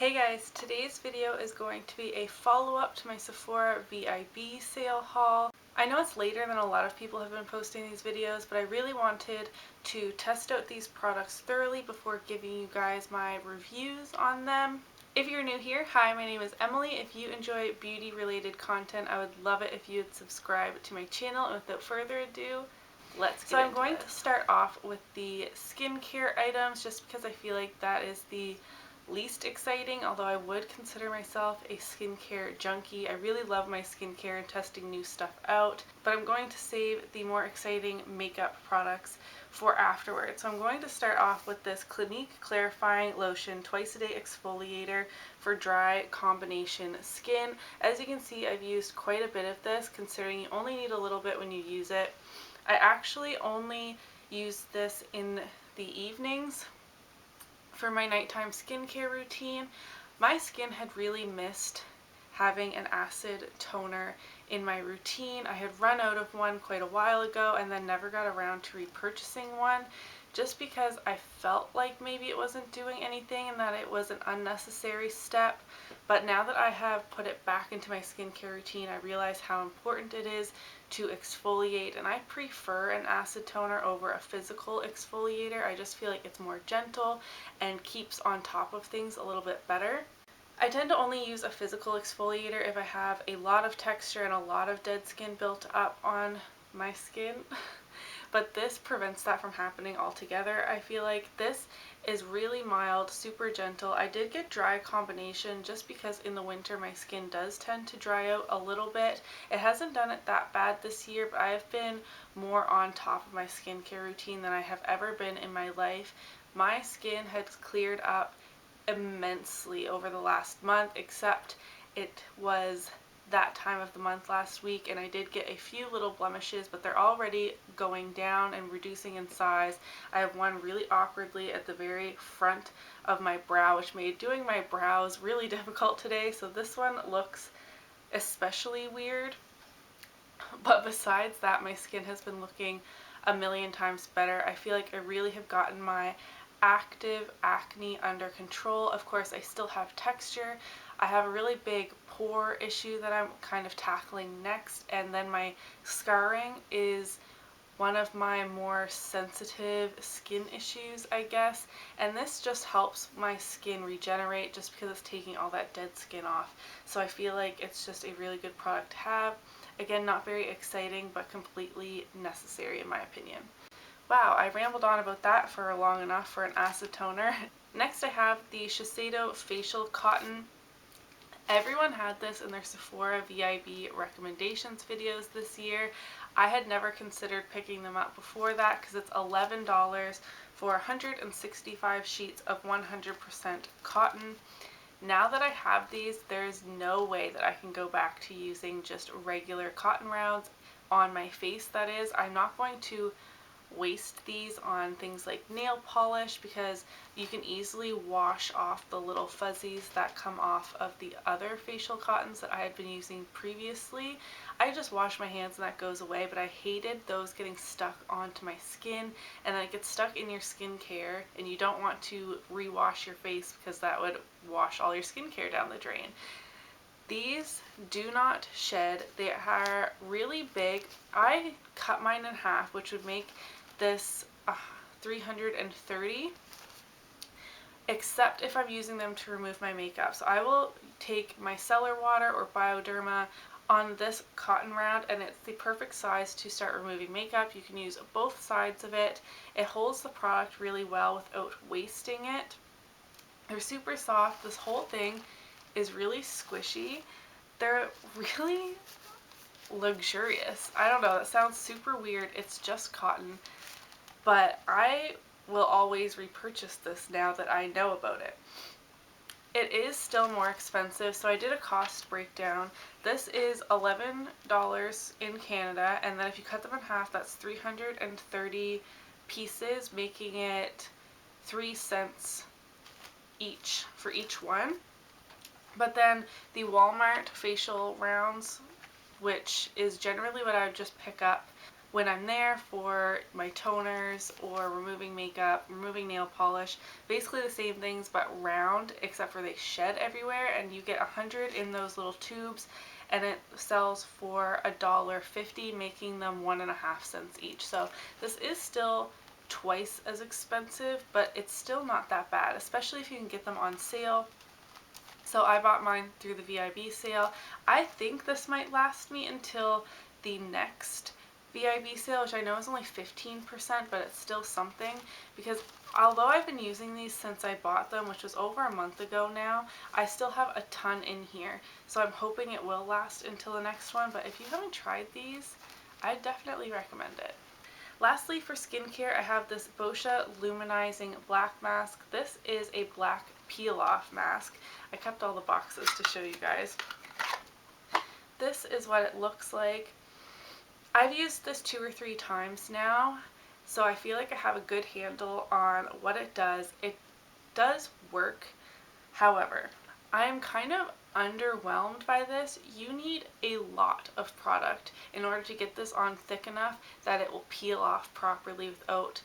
Hey guys, today's video is going to be a follow-up to my Sephora VIB sale haul. I know it's later than a lot of people have been posting these videos, but I really wanted to test out these products thoroughly before giving you guys my reviews on them. If you're new here, hi, my name is Emily. If you enjoy beauty related content, I would love it if you would subscribe to my channel, and without further ado, let's get into it. So I'm going to start off with the skincare items just because I feel like that is the least exciting, although I would consider myself a skincare junkie. I really love my skincare and testing new stuff out, but I'm going to save the more exciting makeup products for afterwards. So I'm going to start off with this Clinique Clarifying Lotion Twice a Day Exfoliator for dry combination skin. As you can see, I've used quite a bit of this, considering you only need a little bit when you use it. I actually only use this in the evenings for my nighttime skincare routine. My skin had really missed having an acid toner in my routine. I had run out of one quite a while ago and then never got around to repurchasing one, just because I felt like maybe it wasn't doing anything and that it was an unnecessary step. But now that I have put it back into my skincare routine, I realize how important it is to exfoliate, and I prefer an acid toner over a physical exfoliator. I just feel like it's more gentle and keeps on top of things a little bit better. I tend to only use a physical exfoliator if I have a lot of texture and a lot of dead skin built up on my skin. But this prevents that from happening altogether. I feel like this is really mild, super gentle. I did get dry combination just because in the winter my skin does tend to dry out a little bit. It hasn't done it that bad this year, but I've been more on top of my skincare routine than I have ever been in my life. My skin has cleared up immensely over the last month, except it was that time of the month last week and I did get a few little blemishes, but they're already going down and reducing in size. I have one really awkwardly at the very front of my brow, which made doing my brows really difficult today, so this one looks especially weird. But besides that, my skin has been looking a million times better. I feel like I really have gotten my active acne under control. Of course, I still have texture. I have a really big pore issue that I'm kind of tackling next, and then my scarring is one of my more sensitive skin issues, I guess, and this just helps my skin regenerate just because it's taking all that dead skin off. So I feel like it's just a really good product to have. Again, not very exciting, but completely necessary in my opinion. Wow, I rambled on about that for long enough for an acid toner. Next I have the Shiseido Facial Cotton. Everyone had this in their Sephora VIB recommendations videos this year. I had never considered picking them up before that because it's $11 for 165 sheets of 100% cotton. Now that I have these, there's no way that I can go back to using just regular cotton rounds on my face, that is. I'm not going to waste these on things like nail polish because you can easily wash off the little fuzzies that come off of the other facial cottons that I had been using previously. I just wash my hands and that goes away, but I hated those getting stuck onto my skin, and then it gets stuck in your skincare and you don't want to rewash your face because that would wash all your skincare down the drain. These do not shed. They are really big. I cut mine in half, which would make this 330, except if I'm using them to remove my makeup. So I will take my micellar water or Bioderma on this cotton round, and it's the perfect size to start removing makeup. You can use both sides of it. It holds the product really well without wasting it. They're super soft. This whole thing is really squishy. They're really luxurious. I don't know, that sounds super weird. It's just cotton, but I will always repurchase this now that I know about it. It is still more expensive, so I did a cost breakdown. This is $11 in Canada, and then if you cut them in half, that's 330 pieces, making it 3 cents each for each one. But then the Walmart facial rounds, which is generally what I would just pick up, when I'm there for my toners or removing makeup, removing nail polish, basically the same things but round, except for they shed everywhere, and you get 100 in those little tubes, and it sells for $1.50, making them 1.5 cents each. So this is still twice as expensive, but it's still not that bad, especially if you can get them on sale. So I bought mine through the VIB sale. I think this might last me until the next VIB sale, which I know is only 15%, but it's still something, because although I've been using these since I bought them, which was over a month ago now, I still have a ton in here. So I'm hoping it will last until the next one, but if you haven't tried these, I definitely recommend it. Lastly, for skincare, I have this Boscia Luminizing Black Mask. This is a black peel-off mask. I kept all the boxes to show you guys. This is what it looks like. I've used this 2 or 3 times now, so I feel like I have a good handle on what it does. It does work. However, I am kind of underwhelmed by this. You need a lot of product in order to get this on thick enough that it will peel off properly without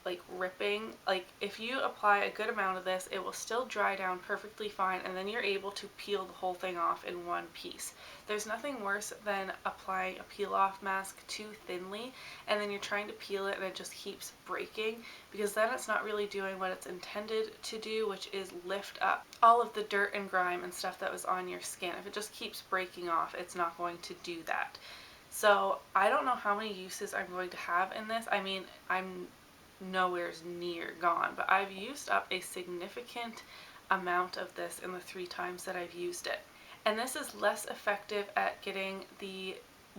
like ripping. Like if you apply a good amount of this, it will still dry down perfectly fine, and then you're able to peel the whole thing off in one piece. There's nothing worse than applying a peel off mask too thinly and then you're trying to peel it and it just keeps breaking, because then it's not really doing what it's intended to do, which is lift up all of the dirt and grime and stuff that was on your skin. If it just keeps breaking off, it's not going to do that. So I don't know how many uses I'm going to have in this. I mean, I'm nowhere near gone, but I've used up a significant amount of this in the 3 times that I've used it. And this is less effective at getting the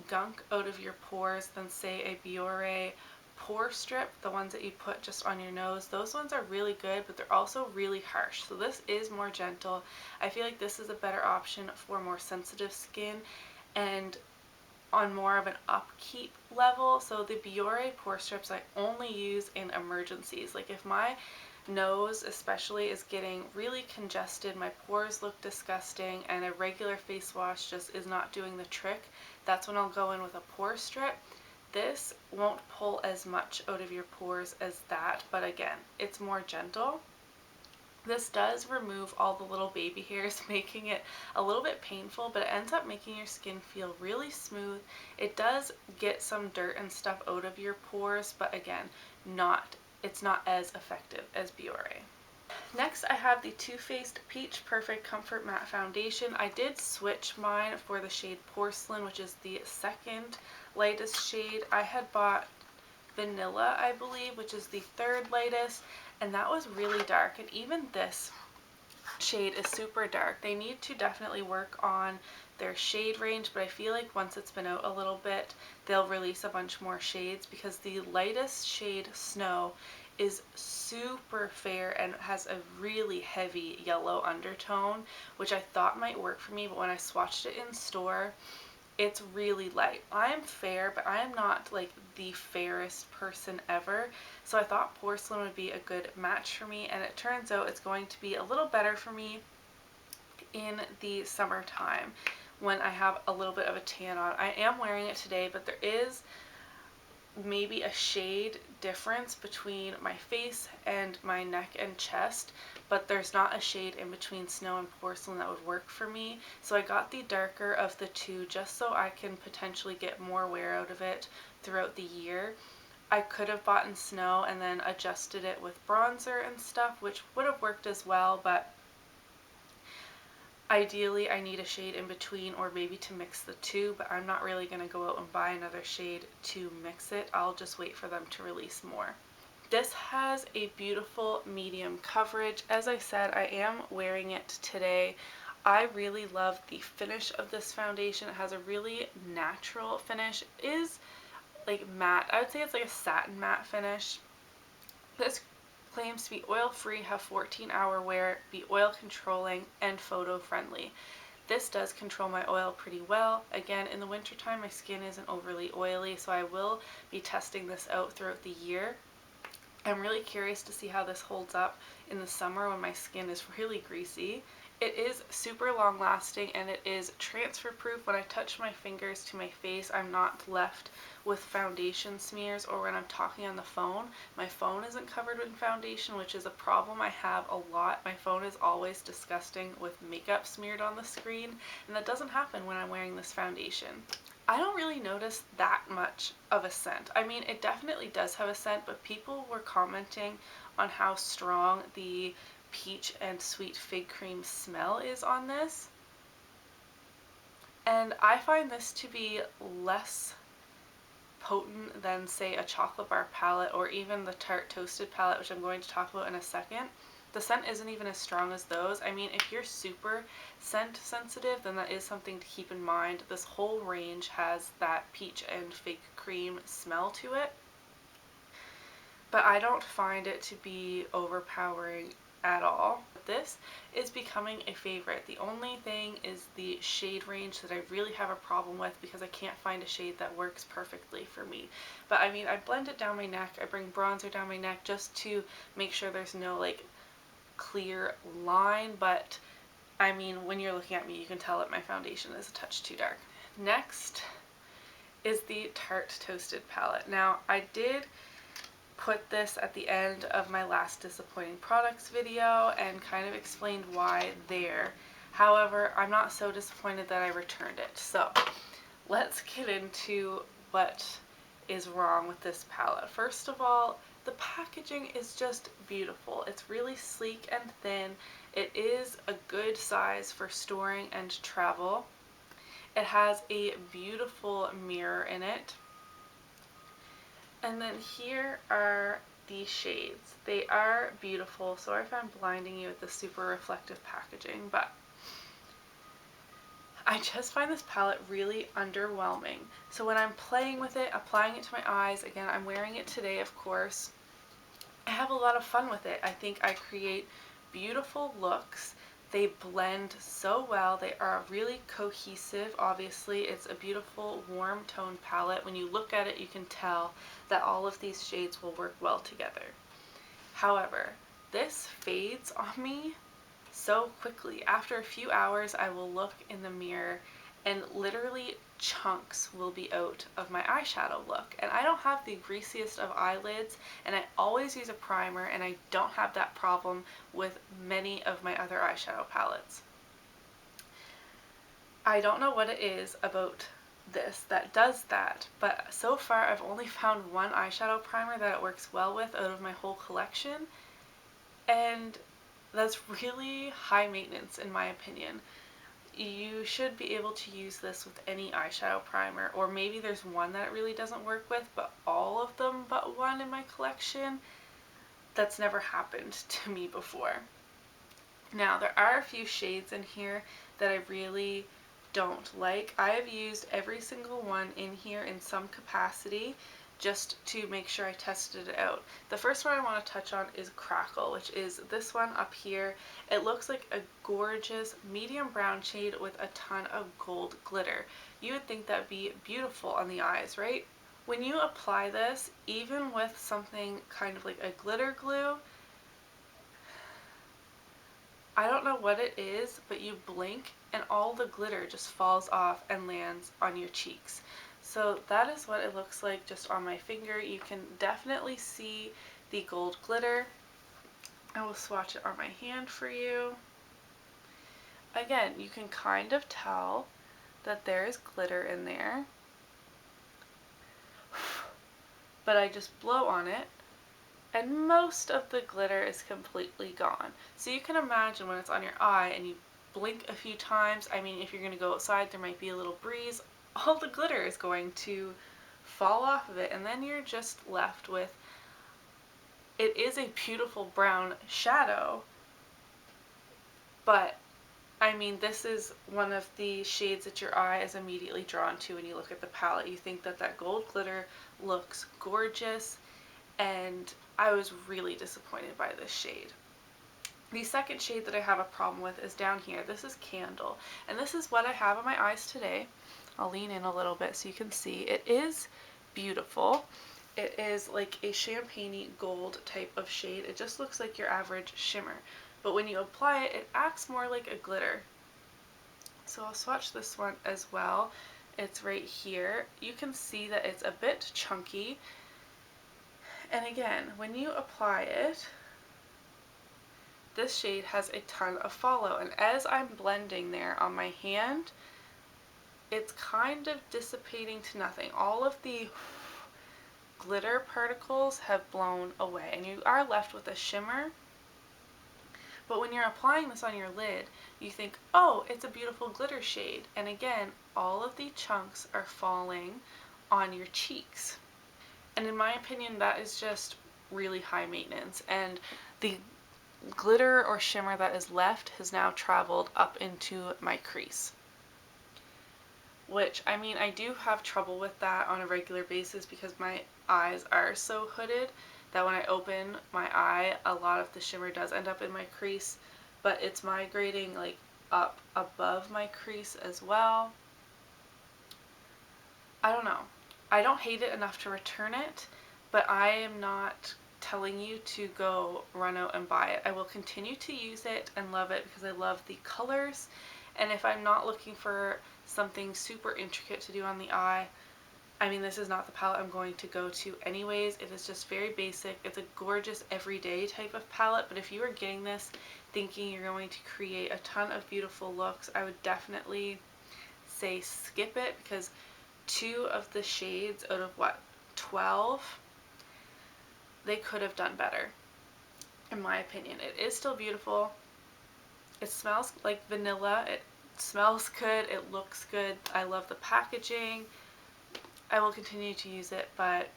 gunk out of your pores than say a Biore pore strip, the ones that you put just on your nose. Those ones are really good, but they're also really harsh. So this is more gentle. I feel like this is a better option for more sensitive skin and on more of an upkeep level. So the Biore pore strips I only use in emergencies. Like if my nose especially is getting really congested, my pores look disgusting, and a regular face wash just is not doing the trick, that's when I'll go in with a pore strip. This won't pull as much out of your pores as that, but again, it's more gentle. This does remove all the little baby hairs, making it a little bit painful, but it ends up making your skin feel really smooth. It does get some dirt and stuff out of your pores, but again, it's not as effective as Biore. Next, I have the Too Faced Peach Perfect Comfort Matte Foundation. I did switch mine for the shade Porcelain, which is the second lightest shade. I had bought Vanilla, I believe, which is the 3rd lightest, and that was really dark, and even this shade is super dark. They need to definitely work on their shade range, but I feel like once it's been out a little bit, they'll release a bunch more shades, because the lightest shade, Snow, is super fair and has a really heavy yellow undertone, which I thought might work for me, but when I swatched it in store, it's really light. I am fair, but I am not like the fairest person ever, so I thought Porcelain would be a good match for me, and it turns out it's going to be a little better for me in the summertime when I have a little bit of a tan on. I am wearing it today, but there is maybe a shade difference between my face and my neck and chest, but there's not a shade in between Snow and Porcelain that would work for me. So I got the darker of the two just so I can potentially get more wear out of it throughout the year. I could have bought in Snow and then adjusted it with bronzer and stuff, which would have worked as well, but ideally I need a shade in between, or maybe to mix the two, but I'm not really going to go out and buy another shade to mix it. I'll just wait for them to release more. This has a beautiful medium coverage. As I said, I am wearing it today. I really love the finish of this foundation. It has a really natural finish. It is like matte. I would say it's like a satin matte finish. This claims to be oil-free, have 14-hour wear, be oil controlling, and photo friendly. This does control my oil pretty well. Again, in the wintertime my skin isn't overly oily, so I will be testing this out throughout the year. I'm really curious to see how this holds up in the summer when my skin is really greasy. It is super long lasting and it is transfer proof. When I touch my fingers to my face, I'm not left with foundation smears, or when I'm talking on the phone, my phone isn't covered in foundation, which is a problem I have a lot. My phone is always disgusting with makeup smeared on the screen, and that doesn't happen when I'm wearing this foundation. I don't really notice that much of a scent. I mean, it definitely does have a scent, but people were commenting on how strong the peach and sweet fig cream smell is on this. And I find this to be less potent than, say, a chocolate bar palette or even the Tarte Toasted palette, which I'm going to talk about in a second. The scent isn't even as strong as those. I mean, if you're super scent sensitive, then that is something to keep in mind. This whole range has that peach and fig cream smell to it, but I don't find it to be overpowering at all. This is becoming a favorite. The only thing is the shade range that I really have a problem with, because I can't find a shade that works perfectly for me. But I mean, I blend it down my neck, I bring bronzer down my neck just to make sure there's no like clear line, but I mean, when you're looking at me, you can tell that my foundation is a touch too dark. Next is the Tarte Toasted palette. Now, I did put this at the end of my last disappointing products video and kind of explained why there. However, I'm not so disappointed that I returned it. So let's get into what is wrong with this palette. First of all, the packaging is just beautiful. It's really sleek and thin. It is a good size for storing and travel. It has a beautiful mirror in it. And then here are the shades. They are beautiful. Sorry if I'm blinding you with the super reflective packaging, but I just find this palette really underwhelming. So when I'm playing with it, applying it to my eyes, again, I'm wearing it today, of course, I have a lot of fun with it. I think I create beautiful looks. They blend so well. They are really cohesive. Obviously, it's a beautiful warm tone palette. When you look at it, you can tell that all of these shades will work well together. However, this fades on me so quickly. After a few hours, I will look in the mirror and literally chunks will be out of my eyeshadow look. And I don't have the greasiest of eyelids, and I always use a primer, and I don't have that problem with many of my other eyeshadow palettes. I don't know what it is about this that does that, but so far I've only found one eyeshadow primer that it works well with out of my whole collection, and that's really high maintenance in my opinion. You should be able to use this with any eyeshadow primer, or maybe there's one that it really doesn't work with, but all of them but one in my collection, that's never happened to me before. Now, there are a few shades in here that I really don't like. I have used every single one in here in some capacity just to make sure I tested it out. The first one I want to touch on is Crackle, which is this one up here. It looks like a gorgeous medium brown shade with a ton of gold glitter. You would think that'd be beautiful on the eyes, right? When you apply this, even with something kind of like a glitter glue, I don't know what it is, but you blink and all the glitter just falls off and lands on your cheeks. So that is what it looks like just on my finger. You can definitely see the gold glitter. I will swatch it on my hand for you. Again, you can kind of tell that there is glitter in there, but I just blow on it and most of the glitter is completely gone. So you can imagine when it's on your eye and you blink a few times, I mean, if you're going to go outside, there might be a little breeze, all the glitter is going to fall off of it, and then you're just left with, it is a beautiful brown shadow, but I mean, this is one of the shades that your eye is immediately drawn to when you look at the palette. You think that that gold glitter looks gorgeous, and I was really disappointed by this shade. The second shade that I have a problem with is down here. This is Candle, and this is what I have on my eyes today. I'll lean in a little bit so you can see. It is beautiful. It is like a champagne-y gold type of shade. It just looks like your average shimmer. but when you apply it, it acts more like a glitter. So I'll swatch this one as well. It's right here. You can see that it's a bit chunky. And again, when you apply it, this shade has a ton of follow. And as I'm blending there on my hand, it's kind of dissipating to nothing. All of the glitter particles have blown away and you are left with a shimmer. But when you're applying this on your lid, you think, oh, it's a beautiful glitter shade. And again, all of the chunks are falling on your cheeks. And in my opinion, that is just really high maintenance. And the glitter or shimmer that is left has now traveled up into my crease. Which, I mean, I do have trouble with that on a regular basis because my eyes are so hooded that when I open my eye, a lot of the shimmer does end up in my crease, but it's migrating like up above my crease as well. I don't know. I don't hate it enough to return it, but I am not telling you to go run out and buy it. I will continue to use it and love it because I love the colors, and if I'm not looking for something super intricate to do on the eye, I mean, this is not the palette I'm going to go to anyways. It is just very basic. It's a gorgeous everyday type of palette, but if you are getting this thinking you're going to create a ton of beautiful looks, I would definitely say skip it, because 2 of the shades out of what, 12, they could have done better, in my opinion. It is still beautiful. It smells like vanilla. It smells good. It looks good. I love the packaging. I will continue to use it, but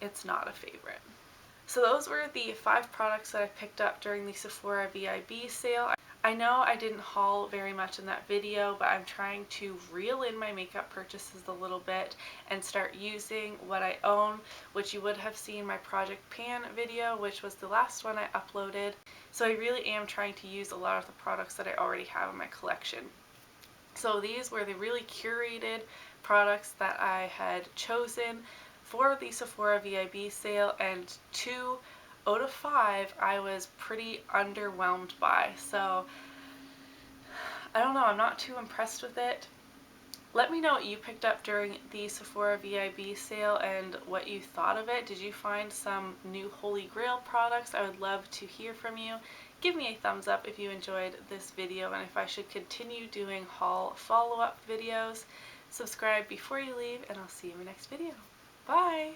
it's not a favorite. So those were the 5 products that I picked up during the Sephora VIB sale. I know I didn't haul very much in that video, but I'm trying to reel in my makeup purchases a little bit and start using what I own, which you would have seen my Project Pan video, which was the last one I uploaded. So I really am trying to use a lot of the products that I already have in my collection. So these were the really curated products that I had chosen for the Sephora VIB sale, and 2 out of 5 I was pretty underwhelmed by. So I don't know, I'm not too impressed with it. Let me know what you picked up during the Sephora VIB sale and what you thought of it. Did you find some new Holy Grail products? I would love to hear from you. Give me a thumbs up if you enjoyed this video and if I should continue doing haul follow-up videos. Subscribe before you leave, and I'll see you in my next video. Bye!